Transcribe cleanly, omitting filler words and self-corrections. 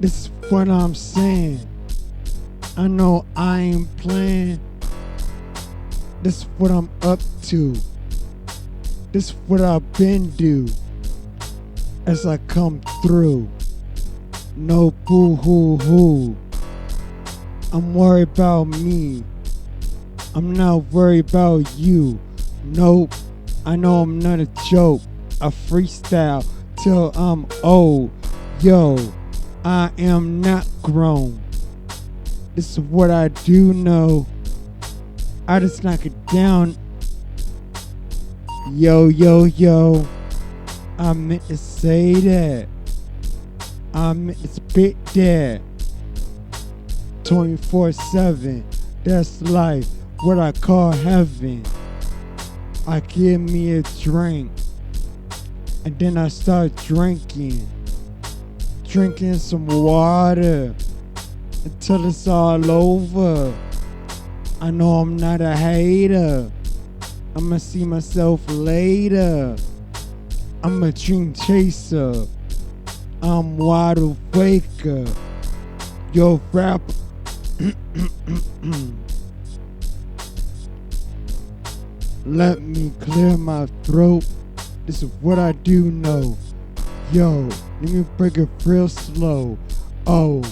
This is what I'm saying. I know I ain't playing. This is what I'm up to. This is what I've been do as I come through. No boo hoo hoo. I'm worried about me. I'm not worried about you. Nope. I know I'm not a joke. I freestyle till I'm old. Yo, I am not grown. This is what I do know. I just knock it down. Yo, yo, yo. I meant to say that. I meant to spit that. 24/7. That's life. What I call heaven. I give me a drink. And then I start drinking. Drinking some water. Until it's all over. I know I'm not a hater. I'ma see myself later. I'm a dream chaser. I'm wide awake. Yo, rapper. Let me clear my throat. This is what I do know. Yo, let me break it real slow. Oh.